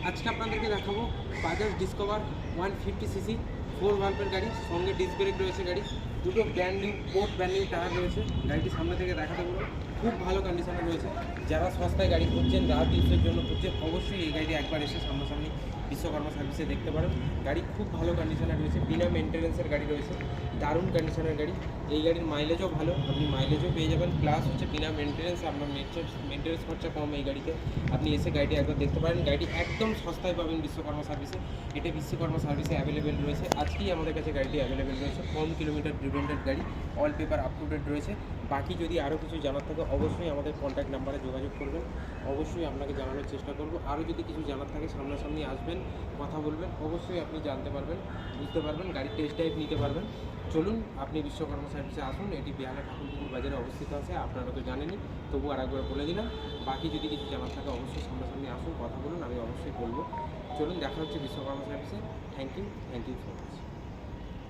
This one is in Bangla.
আজকে আপনাদেরকে দেখাবো বাজাজ ডিসকভার 150cc 4 ভাল্ভের গাড়ি, সঙ্গে ডিস্ক ব্রেক রয়েছে। গাড়ি দুটো brand new boat brand new tyre রয়েছে। গাড়িটি সামনে থেকে দেখাতে বলবো, খুব ভালো কন্ডিশনে রয়েছে। যারা সস্তায় গাড়ি খুঁজছেন, রাত ইউজের জন্য খুঁজছেন, অবশ্যই এই গাড়িটি একবার এসে সামনাসামনি বিশ্বকর্মা সার্ভিসে দেখতে পারেন। গাড়ি খুব ভালো কন্ডিশনে রয়েছে, বিনা মেনটেন্যান্সের গাড়ি রয়েছে, দারুণ কন্ডিশনের গাড়ি। এই গাড়ির মাইলেজও ভালো, আপনি মাইলেজও পেয়ে যাবেন, প্লাস হচ্ছে বিনা মেনটেন্যান্স, আপনার মেনটেন্যান্স খরচা কম এই গাড়িতে। আপনি এসে গাড়িটি একবার দেখতে পারেন। গাড়িটি একদম সস্তায় পাবেন বিশ্বকর্মা সার্ভিসে। এটা বিশ্বকর্মা সার্ভিসে অ্যাভেলেবেল রয়েছে। আজকেই আমাদের কাছে গাড়িটি অ্যাভেলেবেল রয়েছে। কম কিলোমিটার ড্রিভেন্টেড গাড়ি, all paper up to date রয়েছে। বাকি যদি আরও কিছু জানার থাকে অবশ্যই আমাদের কন্ট্যাক্ট নাম্বারে যোগাযোগ করবেন, অবশ্যই আপনাকে জানানোর চেষ্টা করব। আরও যদি কিছু জানার থাকে সামনাসামনি আসবেন, কথা বলবেন, অবশ্যই আপনি জানতে পারবেন, বুঝতে পারবেন, গাড়ির টেস্ট ড্রাইভ নিতে পারবেন। চলুন আপনি বিশ্বকর্মা সার্ভিসে আসুন। এটি বেহালা ঠাকুরপুকুর বাজারে অবস্থিত আছে, আপনারা তো জানেনই, তবু আরেকবার বলে দিলাম। বাকি যদি কিছু জানার থাকে অবশ্যই সামনাসামনি আসুন, কথা বলুন, আমি অবশ্যই বলবো। চলুন দেখা হচ্ছে বিশ্বকর্মা সার্ভিসে। Thank you so much.